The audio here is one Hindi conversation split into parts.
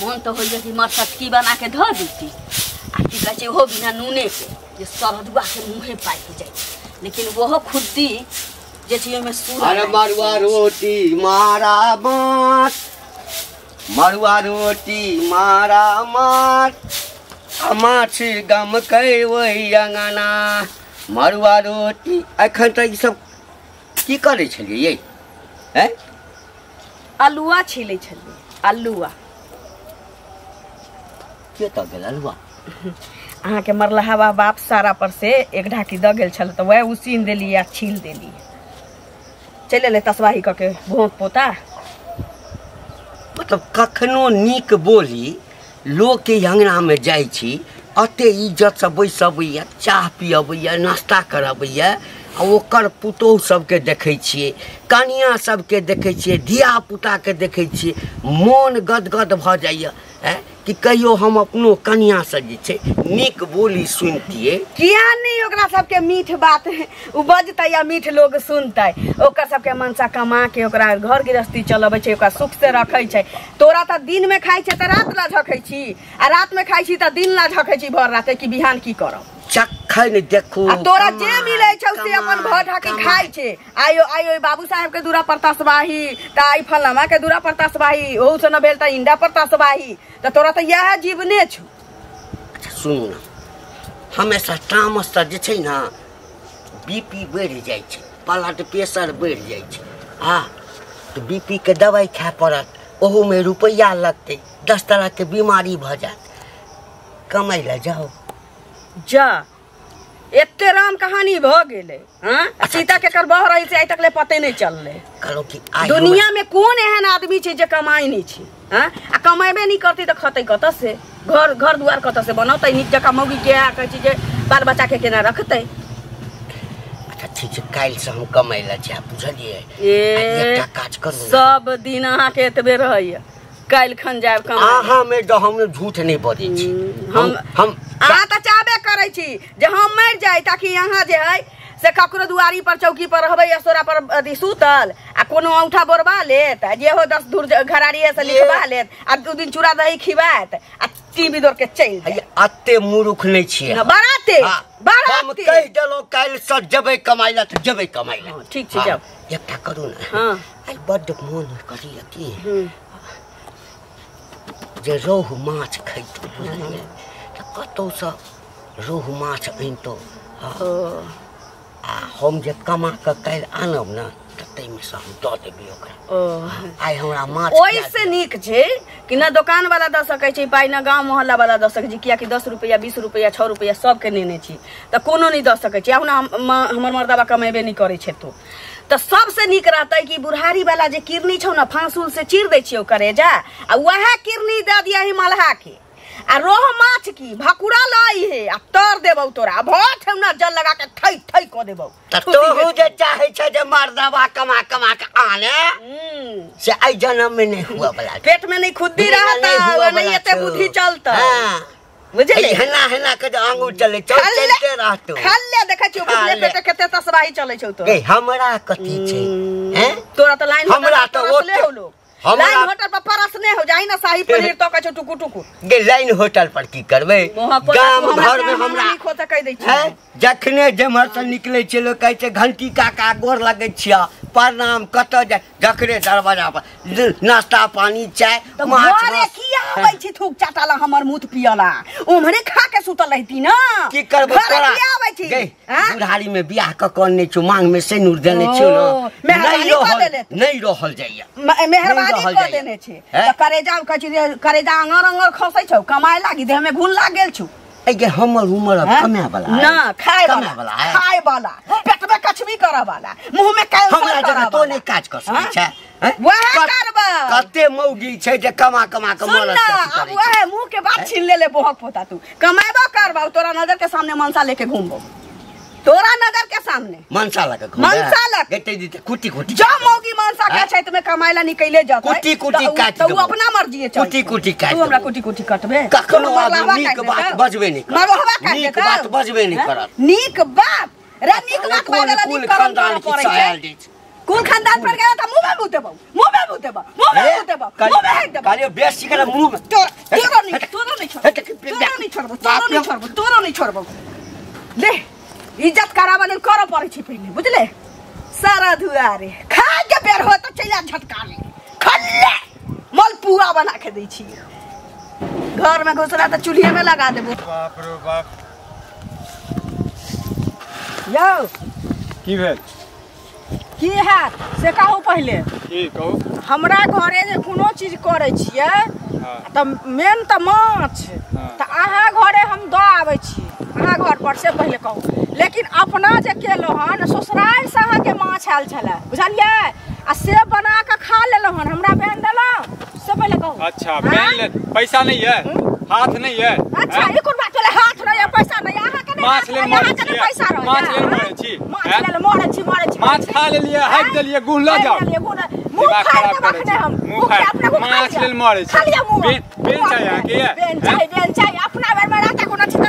मन तो हो कि मरसटकी बना के धो देती आ की कहै छै ओहो बिना नूने के जे सरदुआ के मुँहे पाकि जाए लेकिन वो खुद्दी जे छै ओमे सूर अरे मरुआ रोटी मारा माछ मरुआ रोटी मारा माछ माछ गम कै वही अंगना मरुआ रोटी अखन तक ई सब की करे छलिए ये हैं आलुआ छिलै छलिए आलुआ के त गेल आलुआ अहाँ के मरलहावा बाप सारा पर से एक ढाकी द गेल छल तो वह उसीन देली या छील देली चले ले तसवाही क के भोंक पोता मतलब कखनो नीक बोली लोग के अंगना में जाई छी अते इज्जत से बैसबैया चाह पियबैया नाश्ता करबैया आ ओकर पुतोह सबके देखै छियै कनिया सबके देखै छियै धिया पुता के देखै छियै मोन गदगद भ जाइया कि कहियो हम अपनो कनिया से जे छै नीक बोली सुनतियै किया नहीं ओकरा सबके मीठ बात उ बजतै या मीठ लोग सुनतै ओकर सबके मनसा कमा के ओकरा घर गृहस्थी चलबै छै ओकरा सुख से रखै छै तोरा त दिन में खाइ छै त रात ला झकै छी आ रात में खाइ छी त दिन ला झकै छी भर रात कि बिहान की करब चखै देखू आ तोरा जे मिलै छै से अपन भर ढाकी खाइ छै आयो आयो बाबू साहब के दूरा पर तसबाही त आई फलमा के दूरा पर तसबाही ओहु से न भेल त इंडा पर तसबाही त तोरा त यह जीवने छु अच्छा सुनू ना हमेशा तामस से जे छै ना बीपी बढ़ जाय छै ब्लड प्रेशर बढ़ जाय छै हां तो बीपी के दवाई खाय पड़त ओहू में रुपया लगते 10 तरह के बीमारी भ जात कमाई ला जाओ जा एते राम कहानी भ गेले हां सीता के कर बह रही से आई तकले पते नहीं चलले करो कि दुनिया में कौन एहन आदमी छै जे कमाई नहीं छै हां आ कमाइबे नहीं करती त खतै कत से घर घर दुआर कत से बनौतै नीक जका मौगी के आ कहै छै जे बाल बच्चा के केना रखतै अच्छा ठीक छै काल से हम कमाई ला जा बुझलिए एकटा काज करू सब दिन अहाँ के एतबे रहैया काल खन जाब कमाई अहाँ में जो हम झूठ नहीं बोलै छी हम अहाँ त चाहबे करै छी जे हम मर जाय ताकि यहाँ जे है से ककरो दुआरी पर चौकी पर रहबै असोरा पर अथी सुतल आ कोनो औंठा बोरबा लेत जे हो 10 दूर घरारिए से लिखबा लेत आ 2 दिन चूड़ा दही खिबात आ टीवी दौड़ के चल जाय अते मूर्ख नहीं छियै बाराते हम कह देलो काल से जबै कमाई ला त जबै कमाई ला ठीक छै जाओ एकटा करू ना हां आई बड्ड मोन करी की जे रोहु माछ खैतो बुझलिए त कतौ से रोहु माछ अनतो आ हम जे कमा के काल आनब ना तते में से हम द देबे ओकरा आई हमरा माछ ओइ से नीक छै कि ना दुकान वाला द सकै छै पाई ना गांव मोहल्ला वाला द सकै छै किया कि 10 रुपया 20 रुपया 6 रुपया सब के नेने छी त कोनो नहीं द सकै छै आहुना हमर मर्दबा कमेबे नहीं करे छै तो सबसे नीक रहता है कि बुढ़ारी वाला जे किरनी छौ ना फांसूल से चीर दे छियो करेजा आ वह किरनी दे दिया ही मलहा के आ रोह माछ की भकुरा लाई है आ तर देबौ तोरा भट हम ना जल लगा के ठई ठई क देबौ तो जे चाहे छ जे मर्दबा कमा कमा के आने से आई जन्म में नहीं हुआ वाला पेट में नहीं खुद्दी रहता नहीं एते बुद्धि चलता बुझले हेना हेना के आंगू चले चलते रहतो खाले देखै छियो बुझले पेट केते तसबाही चलै छौ तो हमरा कथि छै हैं तोरा त लाइन हमरा त ओतले हो लोग लाइन होटल पर परसने हो जाई ना शाही पनीर तो कहै छौ टुकु टुकु गे लाइन होटल पर की करबै गाम घर में हमरा खो त कह दै छी जखने जेमर से निकले छै लोग कहै छै घंटी काका गोर लगै छिया प्रणाम कत जाय जखरे दरवाजा पर नाश्ता पानी चाय माछ अरे किया आबै छी थूक चाटाला हमर मुंह पियला ओमरे खा के सुतल रहती ना की करबो तोरा किया आबै छी बुढ़ारी में बियाह क कोन छु मांग में से नूर देने छु ना नहीं रहल जाइया मेहरबानी कर देने छी त करेजा कहै छी करेजा अंगर अंगर खसै छौ कमाए लागी देह में घुन लाग गेल छु एगे हमर उमर अब कमे वाला ना खाए वाला पेट में कचबी करे वाला मुंह में कैंसर हमरा जगह तो नहीं काज कर सकै छै वह करबा कते मौगी छै जे कमा कमा के मरत करे वह मुंह के बात छीन ले बहक पोता तू कमाएबो करबा तोरा नजर के सामने मनसा लेके घूमबो तोरा नजर के सामने मनसा लगे मनसा लगे गते दीते कुटी कुटी जो मौगी मनसा के छै तमे कमाइला निकले जात कुटी कुटी काट तू अपना मर्जी है कुटी कुटी काट तू हमरा कुटी कुटी कटबे कखनो नीक बात बजबे नहीं कर नीक बात बजबे नहीं करत नीक बात रे नीक बात बाजला नीक खानदान की चायल दै कुल खानदान पर गया था मुंह में मुते बा काले बेसी कर मुंह में तोरो नहीं छोड़बो ले इज्जत करावले करो पड़े छी पहले बुझले सारा दुआरे खा के बेर हो तो चला झटका ले खल्ले मलपुआ बना के दै छी घर में घुसरा तो चूल्हे में लगा देबो बाप रे बाप यो की भेल की है से कहू पहले की कहू हमरा घरे जे कोनो चीज करे छिए त मेन त माछ त आहा घरे हम द आबै छी आहा घर पर से पहले कहू लेकिन अपना जे केलो हन ससुराल से आहा के माछ आयल छले बुझलिए आ से बना के खा लेलो हन हमरा बेन देलो से पहले कहू अच्छा बेन ले पैसा नहीं है हाथ नहीं है अच्छा ई कोन बात है हाथ नहीं है पैसा नहीं आहा के माछ ले मारे छी पैसा रह माछ ले मारे छी मारे छी माछ खा ले लिए हाथ दे लिए गुण ल जाओ दिमाग खराब करे छी मुंह खा माछ ले मारे छी बेन चाहिए के बेन चाहिए अपना बेर में रहता कोनो चीज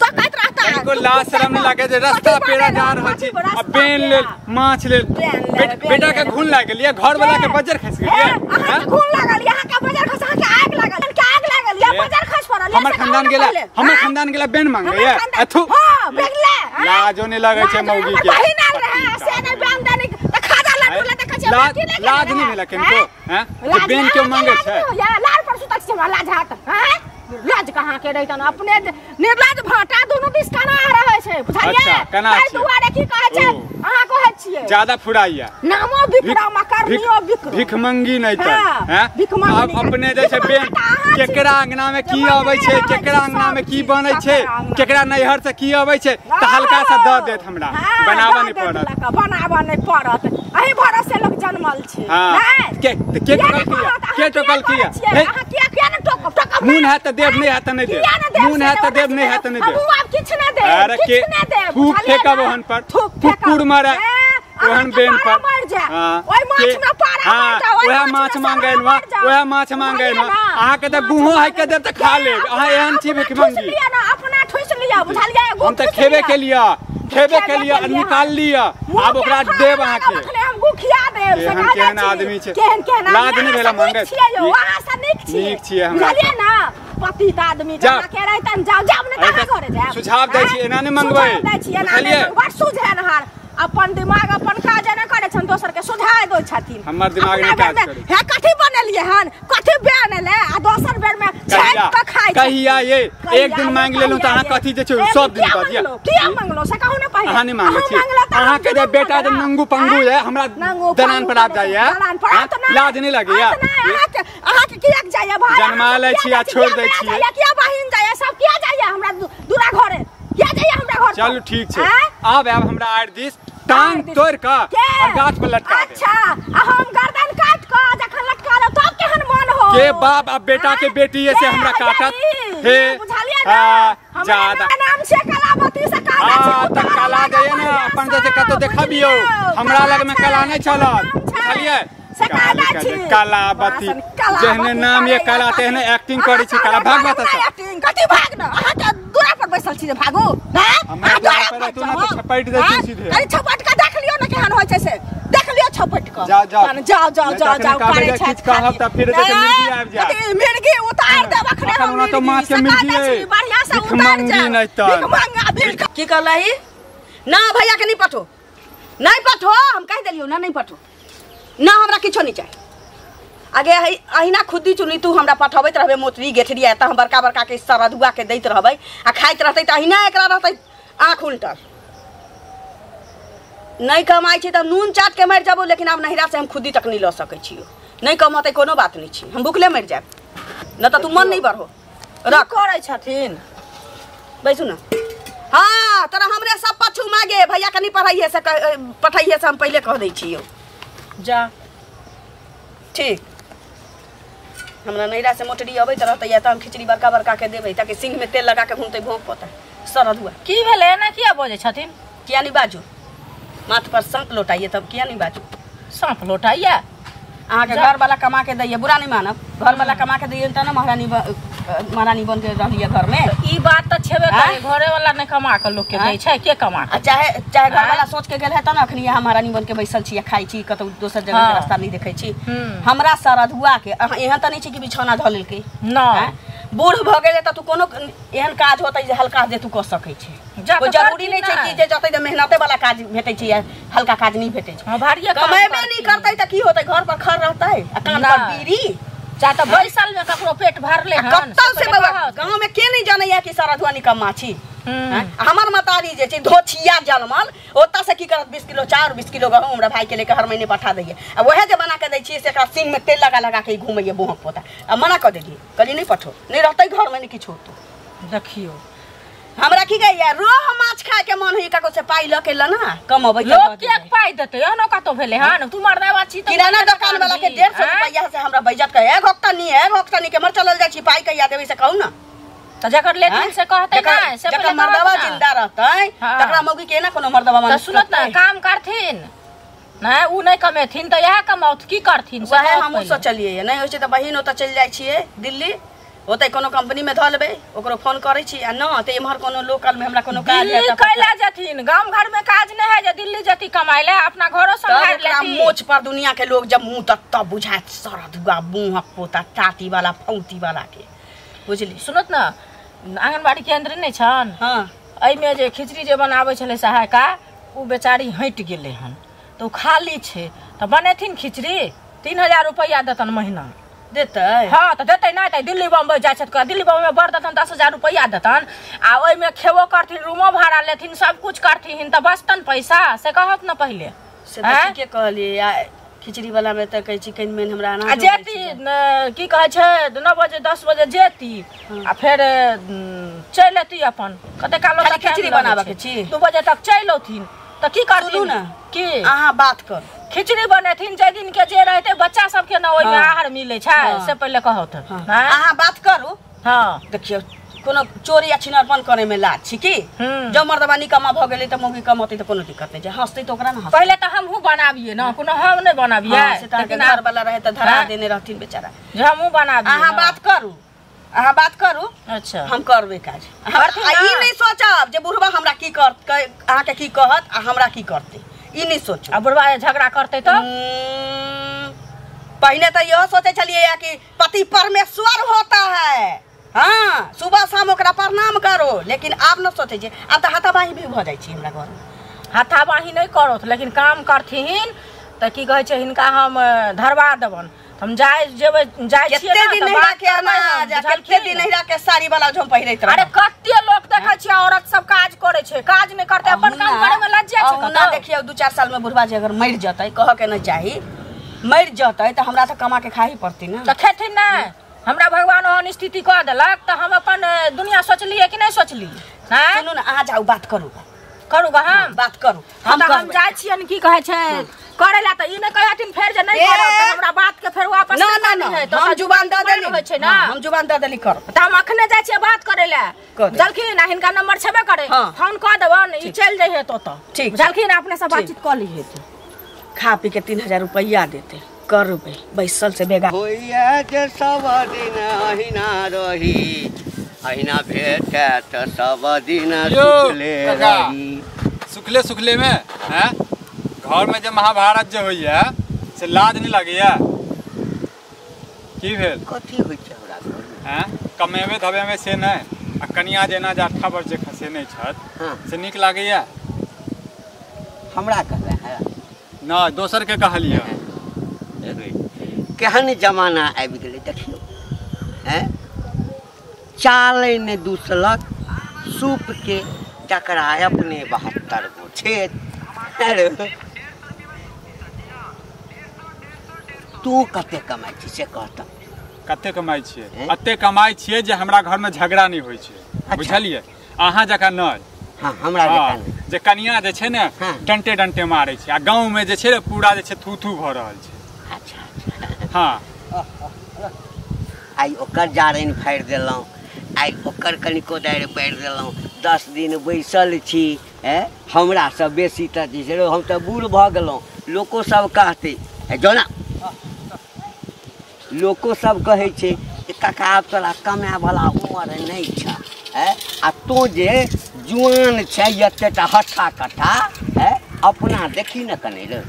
तो कहत रहता है को लाज शर्म नहीं लागे जे रास्ता पेड़ा जा रहल छी अब बेन ले माछ ले बेटा के घुन लाग गेलिए घर वाला के बजर खस गेलिए हां घुन लागल यहां के बजर खस के आग लागल या बजर खस पड़ल हमर खानदान गेला बेन मांगे ये अथु हां बेगले लाजो नहीं लागे छे मौगी के बहिना रहे से नहीं बेन देने त खाजा लागल त कछे लाज नहीं भेला केनको हैं जे बेन के मांगे छे या लाल पर सुता छे लाज हाथ हैं लाज कहां के रहितन अपने निर्लाज भाटा दोनों दिस कना रहे छे बुझाइए अच्छा कना छै दुआरे की कहै छै अहाँ कहै छियै ज्यादा फुराइया नामो बिकरामा करनियो बिकरा भिख मंगी नहीं त हैं अब अपने जे छे बेन केकरा अंगना में की आबै छे केकरा अंगना में की बनै छे केकरा नैहर से की आबै छे त हल्का सा द देत हमरा बनावा नहीं पड़त अही भरोसे लोग जन्मल छे के टोकल किया अहाँ किया न टोक मुन है त देव नहीं है त नहीं देव मुन है त देव नहीं है त नहीं देव हम आप किछ न दे अरे के फूक फेंकब ओहन पर कुकुर मारे ओहन बेन पर ओइ माछ में पारा मर जा ओहे माछ मांगे न अहाँ के त गुहो है के देव त खा ले अहाँ एहन छी भिख मंगी अपना ठुस लिया बुझलिए हम त खेबे के लिए निकाल लिया अब ओकरा देव अहाँ के हम गुखिया देव से केहन आदमी छे लाज नहीं भेला मांगे वहां से नीक छिए हमरा बुझलिए ना पतित आदमी जना के रहतन जाओ न कहां करे जाए सुझाव दै छी एना नहीं मंगबै बुझलिए बड़ सुझान हार अपन दिमाग अपन काज न करे छन दोसर के सुझाव दो छथिन हमर दिमाग नहीं काज करे हे कथि बनलिए हन कथि बनेले आ दोसर बेर में छेक के खाइ कहिया ये एक दिन मांग लेलु त अहाँ कथि जे छै सब दिन कह दिया किया मांगलो से कहू न पहिले अहाँ नहीं मांगे छी अहाँ के बेटा जे नंगू पंगू है हमरा दनान पर आ जाइए लाज नहीं लगे या अहाँ के किया जाइए भाई जन्मा ले छी आ छोड़ दै छी किया बहिन जाइए सब किया जाइए हमरा दूरा घरे किया जाइए हमरा घर चलू ठीक छै आब हमरा आर दिस टांग तोड़ के और गाछ पर लटका दे अच्छा हम गर्दन काट के जखन लटका ले तब केहन मन हो के बाप अब बेटा के बेटी से हमरा काटत हे ज्यादा नाम से कलावती से काला त काला जाइए ना अपन जैसे कतो देखबियो हमरा लग में कला नहीं चलत बुझलिए कलावती जेहने नाम ये कला तेहने एक्टिंग करै छी कला भागवत से एक्टिंग कथि भागना अहाँ के दूरा पर बैसल छी भागो हमरा पर तू ना तो छपैट दे छी सीधे अरे छपट के देख लियो ना केहन होय छै से देख लियो छपट के जाओ करे छै कहब त फिर से मिर्गी आबि जा मिर्गी उतार देब अखने हम तो माछ के मिर्गी बढ़िया से उतार जा नहीं त मंगा बिल की कहलही ना भैया के नहीं पठो हम कह देलियो ना नहीं पठो ना हमरा किछो नहीं चाहिए आगे अहिना खुदी चुनी तू हमरा पठबैत रहबे मोतरी गेठरी एत हम बड़का बड़का के सरदुआ के दैत रहबै आ खाइत रहतै त अहिना एकरा रहतै आँख उल्टल नहीं कमाई छी त नून चाट के मर जाबो लेकिन अब नहिरा से हम खुदी तक नहीं ल सकै छियो नहीं कमतै कोनो बात नहीं छी हम भूखले मर जाब न त तू मन नहीं बढ़ो रख करै छथिन बैसु न हां तोरा हमरे सब पछू मागे भैया कनी पढ़ाइए से हम पहले कह दै छियो जा ठीक हमरा नैरा से मोटरी अबैत रहतै या त हम खिचड़ी बड़का बड़का के देबै ताकि सिंह में तेल लगा के घूमतै भोंक पता सरदुआ की भेलै ना किया बजै छथिन किया नहीं बाजू माथ पर सांप लोटाइए तब किया नहीं बाजू सांप लोटाइया अहाँ के घर वाला कमा के दैए, बुरा नहीं मानब, घर वाला कमा के दैए त ना महारानी बन के रहलिए घर में। ई बात त छेबे करे, घरे वाला नहीं कमा के लोग के दै छै, के कमा के? चाहे घर वाला सोच के गेल है त ना अखनी यहाँ महारानी बन के बैसल छी, खाई छी, कतौ दोसर जगह के रास्ता नहीं देखै छी। हमरा सरधुआ के यहाँ त नहीं छी कि बिछौना ध लेलकै ना, बूढ़ भ गेले त तू कोनो एहन काज होतै जे हल्का दे तू क सकै छी। कोई जरूरी नहीं छै कि जे जतै त मेहनते वाला काज भेटै छै या हल्का काज नहीं भेटै छै। भारिये कमेबे नहीं करतै त की होतै, घर पर खड़ रहतै आ कान पर बीड़ी, चाहे त बैसल में ककरो पेट भरले हन। कत्तौ से बाबा गांव में के नहीं जानैया कि सरधुआ निकम्मा छी। हमर मतारी जे छै धोछिया जलमल, ओता से की करत 20 किलो चाउर 20 किलो गहूम हमरा भाई के लेके हर महीने पठा दैये। आ वहे जे बना के दै छी से एकरा सिंग में तेल लगा लगा के घुमैये बोहक पोता। आ मना क देलिए, कहली नहीं पठो, नहीं रहतै घर में नहीं किछो तो। देखियो हमरा की कहैया रोह माछ खाए के मन होई कको से पाई ल के ल ना कमबै के लोग के पाई देतै, एहनो कतो भेले हन। तू मरदावा छी त किराना दुकान वाला के 150 रुपया से हमरा बेइज्जत के एक हफ्ता के मर चलल जाय छी, पाई कहिया देबै से कहू ना। त जकर लेथिन से कहतै ना, से जकर मर्दवा जिंदा रहतै तकरा मौगी के ना कोनो मर्दवा मान। त सुनत ना, काम करथिन ना, उ नहीं कमेथिन त यह कमाउत की करथिन? वहे हमहु सोचलिए, नहीं होय छै त बहिन ओत चल जाय छिए दिल्ली, ओतै कोनो कंपनी में ध लेबै, ओकरो फोन करै छी आ न त इमहर कोनो लोकल में हमरा कोनो काज है त कैला जथिन। गांव घर में काज नहीं है जे दिल्ली जति कमाई ले, अपना घरो संभाल लेती। मोच पर दुनिया के लोग जब मुंह तक बुझात सरधुआ मुंह पोता टाटी वाला फौती वाला के बुझली। सुनत ना, आंगनबाड़ी केंद्र नहीं छन, हां एहि में जे खिचड़ी जे बनाबै छले सहायिका, उ बेचारी हट गेले हन, तो खाली छे त बनेथिन खिचड़ी। 3000 रुपया देतन महीना देतै। हाँ तो देतै नहीं त दिल्ली बम्बई जाय छत, दिल्ली बम्बई में बर देतन 10,000 रुपया देतन, आ ओइ में खेबो करथिन, रूमो भाड़ा लेथिन, सब कुछ करथिन, त बचतन पैसा से कहत न पहिले। से त के कहलिए खिचड़ी वाला में त कहै छी कनि मेन हमरा ना जेती की कहै छै 9 बजे 10 बजे जेती आ फिर चल एती अपन कते काल तक खिचड़ी बनाबे के छी, 2 बजे तक चल औथिन त की करथिन ना की अहाँ बात कर। खिचड़ी बनेथिन जे दिन के जे रहते बच्चा सब के ना ओइ में आहार मिले छै, से पहिले कहत। अहाँ बात करू। हां देखियो कोनो चोरी या छिनरपन करे में लाज छी की, जब मर्दवा निकम्मा भ गेलै त मौगी कमौती त कोनो दिक्कत नहीं छै, हंसतै त ओकरा ना हंस। पहिले त हमहु बनाबिए ना, कोनो हम नहीं बनाबिए, लेकिन घर वाला रहे त धरा देने रहथिन बेचारा। हमहु बनाबिए। अहाँ बात करू, अहाँ बात करू। अच्छा हम करबे काज। ई नहीं सोचब जे बुढ़वा हमरा की करत, अहाँ के की कहत आ हमरा की करते, ई नहीं सोचो। आ बुढ़वा झगड़ा करते तो पहले तो यह सोचे चलिए कि पति परमेश्वर होता है, हाँ सुबह शाम ओकरा प्रणाम करो, लेकिन आप न सोचे जे अब तो हाथाबाही भी भ जाय छी हमरा घर में। हाथाबाही नहीं करत, लेकिन काम करथिन त की कहै छै हिनका हम धरवा देबन, हम जाय जेबै जाय छियै ना दिन नहिरा के कते दिन नहिरा के साड़ी वाला जो पहिरैत रह। अरे कते लोग देखै छी औरत सब काज करे छै, काज नहीं करते, अपन काम करे में लज्जा छै। ना देखियो 2-4 साल में बुढ़वा जे अगर मर जतै, कह के नहीं चाही, मर जतै त हमरा त कमा के खाही पड़ती ना। त खेथिन ना, हमरा भगवान ओहन स्थिति क देलक त हम अपन दुनिया सोचलिए कि नहीं सोचली। सुनू ना, अहाँ जाऊ बात करू हम बात करू। हम जाय छियन की कहै छै करेला त ई नै कहथिन फेर जे नहीं करब त हमरा बात के फेर वापस ना हम जुबान द देली होय छै ना, हम जुबान द देली कर त हम अखने जाय छियै बात करेला। जलखिन ना हिनका नंबर छेबे करे, फोन क देबन, ई चल जाय हे तो ठीक जलखिन अपने से बातचीत क ली हे, खा पी के 3000 रुपया देते करबे बैसल से बेगा होइया जे सब दिन अहिना रही, अहिना भेटे त सब दिन सुखले रही। सुखले में हैं घर में जब महाभारत जो होइया से लाज नहीं लगैया की भेल? कथी होय छै हमरा घर में? हैं कमेबे धबे में से नहीं, आ कनिया जेना जे 18 वर्ष जे खसे नहीं छत से निक लागैया? हमरा कहले है ना दोसर के कहलिए। केहन जमाना आबि गेलै देखियो, हैं चाले ने दूसलक सूप के जकरा अपने 72 गो छेद। तू कते कमाई छी से कहता? कते कमाई छिए? अते कमाई छिए जे हमरा घर में झगड़ा नहीं होय छै, बुझलिए? अहाँ जका नहीं। हां हमरा जका नहीं, जे कनिया जे छै ने डंटे डंटे मारै छै, आ गांव में जे छै ने पूरा जे छै थू थू भ रहल छै। अच्छा हां आई ओकर जारनि फाड़ि देलहुँ, आई ओकर कनि कोदारि पाड़ि देलहुँ, 10 दिन बैसल छी। हमरा से बेसी त हम त बूढ़ भ गेलहुँ, लोको सब कहते जोना लोको सब कहे छे कि काका आब तोरा कमाए वाला उम्र नहीं छ आ तो जे जुआन छै एतेटा हट्ठा कट्ठा अपना देखी न कने रे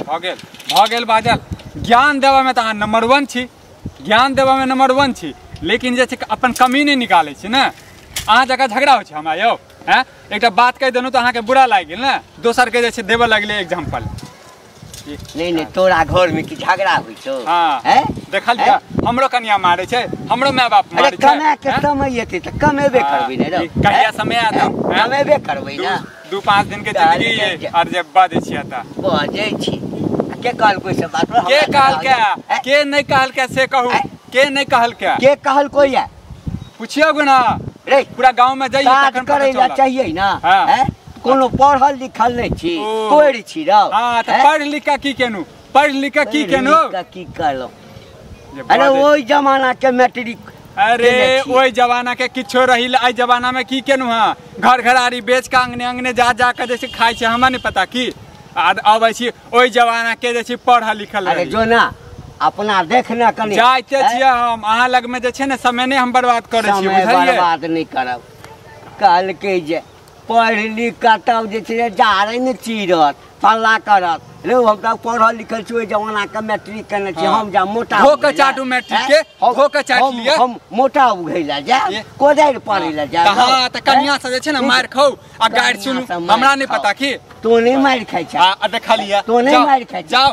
भ गेल बाजल ज्ञान देवा में त अहाँ नंबर 1 छी ज्ञान देवा में नंबर 1 छी लेकिन जे छै अपन कमी नहीं निकाले छी ना अहाँ जगह झगड़ा हो छै हमरा यौ हैं एकटा बात कह देनु त अहाँ के बुरा लाग गेल ना दोसर के जे छै देबे लगले एग्जांपल नहीं तोरा घर में की झगड़ा होई छौ हैं देखल जा हमरो कन्या मारे छै हमरो माय बाप मारे छै कमाए के समय एते त कमेबे करबी ने रे कहिया समय आता कमेबे करबी ना 2-5 दिन के जिंदगी और जब बादे छिया त बजै छी के कहल कोई से बात के कहल के नहीं कहल के से कहू के नहीं कहल के कहल कोई है पूछियो गुना रे पूरा गांव में जाइए तखन करे ला चाहिए ना हैं कोनो पढ़ल लिखल नहीं छी कोइर छी रौ हां त पढ़ लिख के की केनु पढ़ लिख के की केनु की करलो अरे ओई जमाना के मैट्रिक अरे ओई जमाना के किछो रहिल आई जमाना में की केनु हां घर घरारी बेच के अंगने जा के जैसे खाइ छै हमरा नहीं पता की आबै छी ओई जमाना के जे छै पढ़ल लिखल अरे जो ना अपना देखना कनी जाइते छियै हम अहाँ लग में जे छै ने समय नहीं हम बर्बाद करे छी बुझलिए बर्बाद नहीं करब काल के जे पढ़ लिख के तब जे छै जारे न चीरत फल्ला करत रे हम त पढ़ल लिखल छी ओई जमाना के मैट्रिक करने छी हम जा मोटा हो के चाटू मैट्रिक के हो के चाट लिया हम मोटा उघैला जा कोदार पड़ैला जा हां त कन्या से जे छै ना मार खाऊ आ गाड़ सुनु हमरा नहीं पता की तो नहीं मार खाइ छ आ देखा लिया तो नहीं मार खाइ जाओ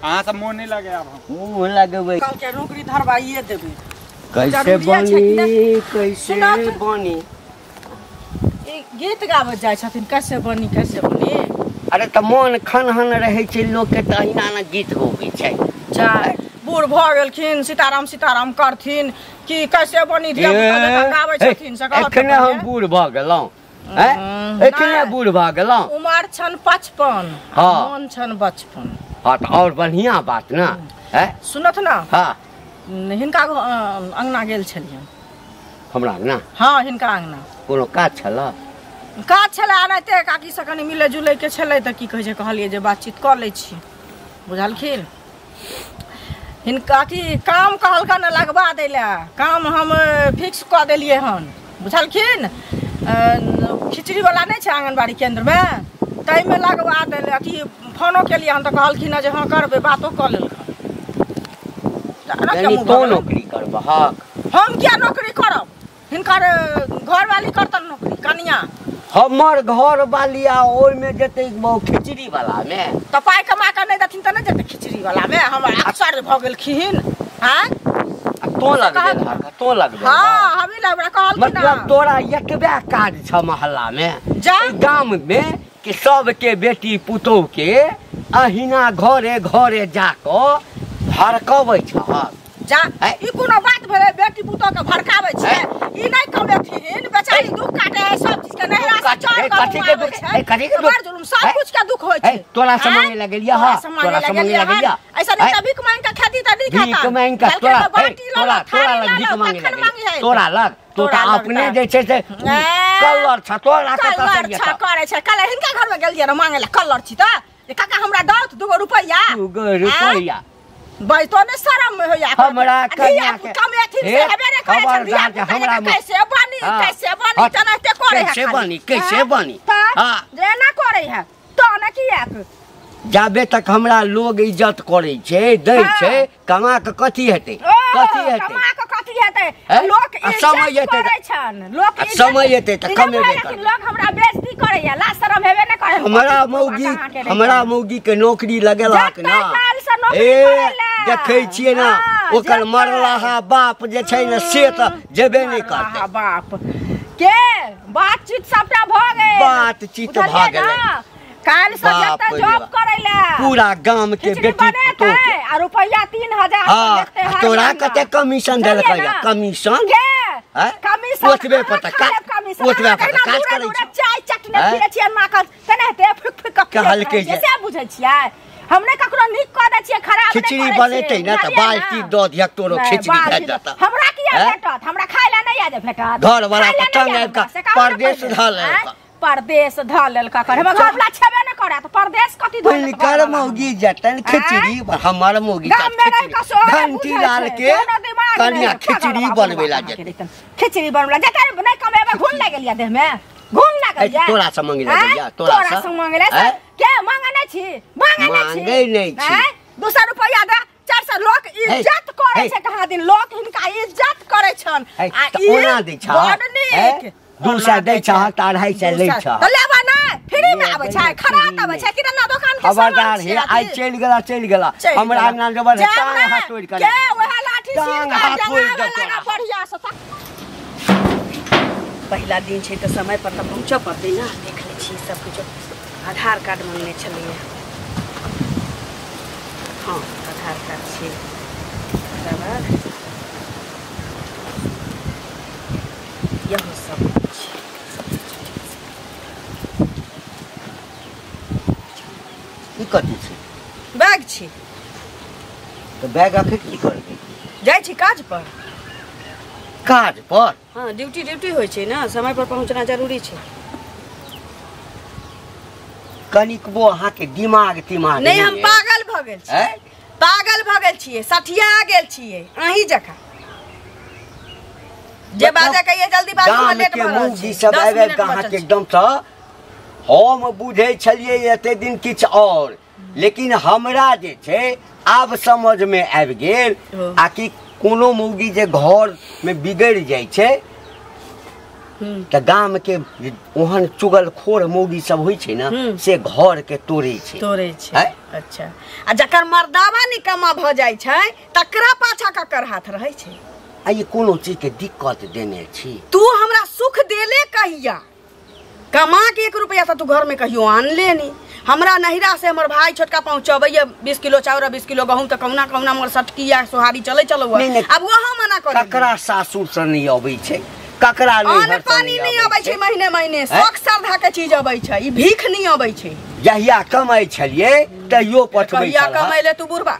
अहाँ सब मुंह नहीं लगे अब मुंह लगबै कल के नौकरी धरवाइए देबै कैसे बनी गीत गाबत जाय छथिन कैसे बनी अरे त मन खनहन रहे छै लोग के त अहिना न गीत होबै छै जा बूढ़ भ गेलखिन सीताराम करथिन कि कैसे बनी धिया पुता गाबै छथिन से कहत एखने हम बूढ़ भ गेलौं एखने बूढ़ भ गेलौं उमर छन 55 मन छन 55 हां त और बढ़िया बात ना है सुनत ना हां हिनका अंगना गेल छलियन हमरा ना हां हिनका अंगना कोनो काज छला आनाते काकी से कनी मिले जुले के छलै त की कहै छै कहलिए जे बातचीत क लै छी बुझलखिन हिनका की काम कहलका न लगवा दैला काम हम फिक्स क देलिए हन बुझलखिन खिचड़ी वाला नहीं छै आंगनबाड़ी केंद्र में तई में लगवा देले अथी फोनो के लिए हम त कहलखिन जे हां करबे बातो क लेलखिन तो नौकरी करब हम क्या नौकरी करब हिनकर घरवाली करतन नौकरी कनिया हमर घर वाली आ ओइ में जते खिचड़ी वाला में त पाई कमा के नहीं दथिन त नहीं जते खिचड़ी वाला में हमर अक्सर भ गेलखिन हां तो लग हां हमी लबरा कहल मतलब तोरा एकबे काज छ मोहल्ला में जा गांव में कि सब के बेटी पुतौ के अहिना घरे घरे जाको भड़काबै छ जा ई कोनो बात भेले बेटी पुतो के भड़काबै छै ई नहीं कमेथिन बेचारी दुख काटे है सब चीज के नहरा से चोर कथि के दुख बड़ जुलुम सब कुछ के दुख होय छै तोरा समझ लगलिया हां तोरा समझ लगलिया ऐसा नहीं तभी कमाइन का खेती त नहीं खाता भीख मांग का तोरा लग भीख मांगे तोरा लग तो अपने जे छै से कलर छ तोरा के कलर छ करे छै कल हिनका घर में गेलिए न मांगे ला कलर छी त काका हमरा दौत 2 रुपया 2 रुपया भाई तो ने शर्म में होया हमरा कन्या के कमेथिन से हेबे ने करे छै हमरा कैसे बनी तनते करे है कैसे बनी हां जे ना करे है तो न किया जाबे तक हमरा लोग इज्जत करे छै दै छै कमा के कथि हेतै कमा के कथि हेतै लोग इज्जत करे छन लोग समय हेतै त कमेबे कर लोग हमरा बेइज्जती करे या ला शर्म हेबे ने करे हमरा मौगी के नौकरी लगेलक ना ए देखै छियै ना ओकर मरलाहा बाप जे छै ना से त जेबे नै करतै बाप के बातचीत सबटा भ गेल बातचीत भ गेल काल से जत्ता जॉब करैला पूरा गांव के बेटी तो आ रुपया 3000 देखते है तोरा कते कमीशन देलकै या कमीशन के कमीशन ओतबे पता ओतबे पता काज करै छै चाय चटने फिरे छियै नाक तनहते फुक फुक के हल्के जे से बुझै छियै हमने ककरो निक क दै छियै खराब खिचड़ी बनेतै ना त बाल्टी द दिया तोरो खिचड़ी भेट जाता हमरा किया भेटत हमरा खाय ला नहीं आ जे भेटत घर वाला के टंग आब का परदेश ध लेलका परदेश ध लेलका कर हम घर वाला छेबे न करत परदेश कथी पहले कर मौगी जतन खिचड़ी हमार मौगी घंटी डाल के कन्या खिचड़ी बनवेला जते खिचड़ी बनवेला जते नहीं कमेबे घुन लागलिया देह में घुन लागलिया तोरा से मांगले जा तोरा से मांगले के मांगने छी मांगे नहीं छी 200 रुपया दे 400 लोग इज्जत करे छै कहा दिन लोग हिनका इज्जत करे छन आ ओना दै छ दूसरा दै छ तार है से लै छ त लेबा ना फ्री में आबै छै खराब आबै छै किराना दुकान के खबरदार हे आई चल गेला हमरा अंगना जबर टांग हाथ तोड़ के के ओहा लाठी सीन का जंगा बढ़िया से पहला दिन छै त समय पर त पहुंच पड़ते ना देख ले छी सब कुछ आधार कार्ड मांगने छलिए हां आधार कार्ड छै तकर यह सब ई कथि छै बैग छी तो बैग आखिर की करबे जाय छी काज पर हां ड्यूटी होय छै ना समय पर पहुंचना जरूरी छै कनिकबो अहाँ के दिमाग नहीं हम पागल भ गेल छी पागल भ गेल छियै सठिया गेल छियै अही जका जे बाजे कहिए जल्दी बात में लेट भ रहल छी सब आबे कहाँ के एकदम से हम बुझे छलिए एते दिन किछ और लेकिन हमरा जे छै आब समझ में आबि गेल आ कि कोनो मौगी जे घर में बिगड़ जाय छै त गाम के ओहन चुगलखोर मौगी सब होय छै ना से घर के तोड़े छै अच्छा आ जकर मर्दावा निकम्मा भ जाय छै तकरा पाछा ककर हाथ रहै छै आ ये कोनो चीज के दिक्कत देने छी तू हमरा सुख देले कहिया कमा के 1 रुपया त तू घर में कहियो आन लेनी हमरा नहिरा से हमर भाई छोटका पहुंचबैया 20 किलो चाउर 20 किलो गहूम त कौना कौना मोर सटकिया सोहारी चले चलो अब वहां मना कर ककरा सासुर से नहीं आबै छै ककरा नहीं पानी नहीं आबै छै महीने शौक श्रद्धा के चीज आबै छै ई भीख नहीं आबै छै जहिया कमाई छलिए तहियो पठबै कहिया कमैले तू बुढ़बा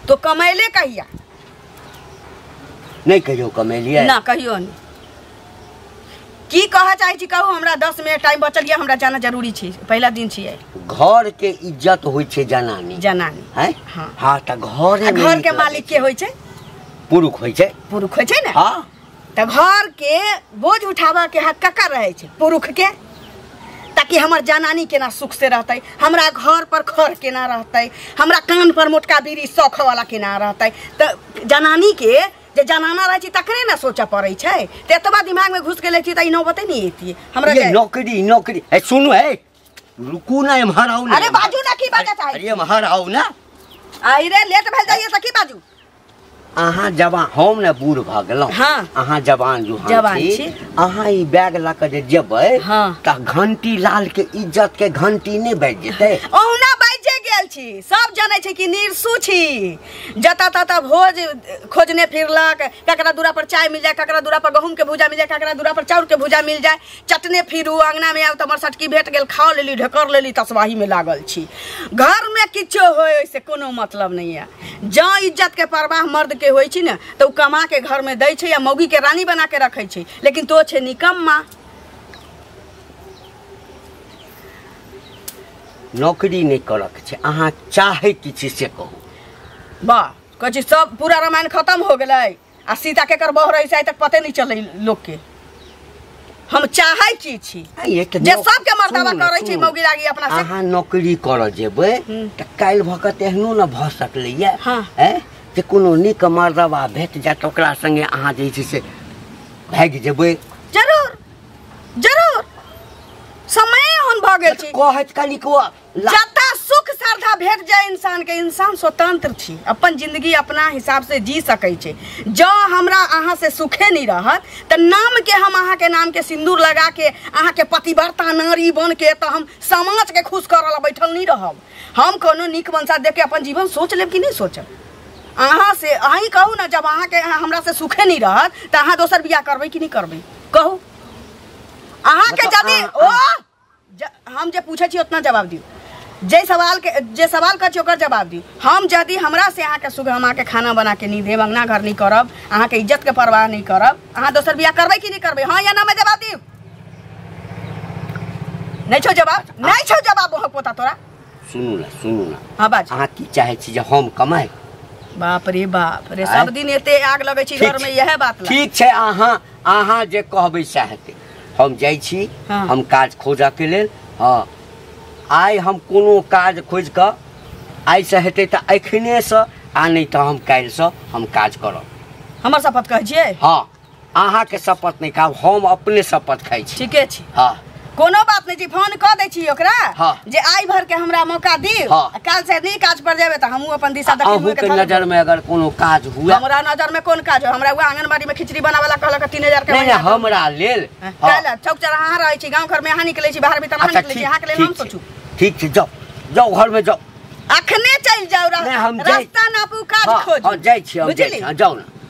तो कमैले कहिया नहीं कहियो कमेलिए ना कहियो नहीं की कह चाहे छी कहू हमरा 10 मिनट टाइम बचल ये हमरा जाना जरूरी छी पहला दिन छियै घर के इज्जत होय छै जनानी है हां त घर के मालिक के होय छै पुरुष होय छै ना हां त घर के बोझ उठावा के हक ककर रहे छै पुरुष के ताकि हमर जनानी केना सुख से रहतै हमरा घर पर खर केना रहतै हमरा कान पर मोटका बीड़ी शौख वाला केना रहतै त जनानी के जे जनाना रहे छी तकरे ना सोचा पड़ै छै त एतबा दिमाग में घुस गेले छी त ई नौबते नहीं एती हमरा ये नौकरी है सुनो है रुकू ना एमहर आउ ना अरे बाजू ना की बाजा चाहे अरे एमहर आउ ना आई रे लेट भेल जाइए त की बाजू अहाँ जवान हम ने बूढ़ भ गेलौं अहाँ जवान जुहान छी अहाँ ई बैग ला के जे जेबै त घंटी लाल के इज्जत के घंटी नहीं बज जेतै ओहुना बाजे गेल छी सब जाने छै कि निर्सु छी जता तता भोज खोजने फिरलक ककरा दूरा पर चाय मिल जाए ककरा दूरा पर गहूम के भुजा मिल जाए ककरा दूरा पर चाउर के भुजा मिल जाए चटने फिरू अंगना में आउ त हमर सटकी भेट गेल खा लेली ढकर लेली तसवाही में लागल छी घर में किछो होय से कोनो मतलब नहीं है जँ इज्जत के परवाह मर्द के होय छी ना तो कमा के घर में दै छै या मौगी के रानी बना के रखै छै लेकिन तो छै निकम्मा नौकरी नहीं करक छै अहाँ चाहे किछ से कहू वाह कह सब पूरा रामायण खत्म हो गेलै आ सीता के कर बह रही तक पते नहीं चले लोग के हम चाहे की छी जे सब के मर्दावा करै छै मौगी लागी अपना से अहाँ नौकरी कर जेबै त काल भकत एहनो न भ सकलैया हैं जे कोनो नीक मर्दावा भेट जात ओकरा संगे अहाँ जे छै से भाग जेबै जरूर समय हन भ गेल छी कहत कनिको जता सुख श्रद्धा भेट जाए इंसान के इंसान स्वतंत्र छी अपन जिंदगी अपना हिसाब से जी सकै छै जो हमरा अहाँ से सुखे नहीं रहत त नाम के हम अहाँ के नाम के सिंदूर लगा के अहाँ के पतिव्रता नारी बन के त हम समाज के खुश करला बैठल नहीं रहब हम कोनो नीक मनसा देख के अपन जीवन सोच लेब कि नहीं सोचब अहाँ से अहीं कहू ना जब अहाँ के हमरा से सुखे नहीं रहत त अहाँ दोसर बियाह करबै कि नहीं करबै कहू अहाँ के जदी हम जे पूछे छी उतना जवाब दियो जे सवाल कर छी ओकर जवाब दी हम यदि हमरा से अहाँ के सुख हम के खाना बना के नहीं देब अंगना घर नहीं करब अहाँ के इज्जत के परवाह नहीं करब अहाँ दोसर बियाह करबै कि नहीं करबै हाँ या ना में जवाब दी नहीं छौ जवाब नहीं छौ जवाब वहाँ पोता तोरा सुनू ना हाँ बाज अहाँ की चाहे छी जे हम कमाए बाप रे सब दिन एते आग लगे छी घर में यह बात ठीक छै अहाँ जे कहबै सएह हेतै हम जाइ छी हम काज खोजऽ के लेल हाँ आइ हम कोनो काज खोज कऽ आइ से हेतै तऽ एखने से आ नहीं तो हम काल्हि से हम काज करब हमर शपथ कहै छियै हाँ अहाँ के शपथ नहीं खाब हम अपने शपथ खाइ छी ठीके छी हाँ कोनो बात नहीं छी फोन कऽ दै छी ओकरा हाँ जे आइ भर के हमरा मौका दियौ हाँ काल से नहीं काज पर जेबे त हमहू अपन दिशा देखियो के नजर में अगर कोनो काज हुआ हमरा नजर में कोन काज हो हमरा वो आंगनबाड़ी में खिचड़ी बनावाला कहलक 3000 के नहीं हमरा लेल काल चौक चौराहा रहै छी गांव घर में यहाँ निकलै छी बाहर भीतर यहाँ निकलै छी यहाँ के लेल हम सोचू ठीक छै जाओ घर में जाओ अखने चल जाओ रास्ता नापू काज खोज जाई छी हम जाओ ना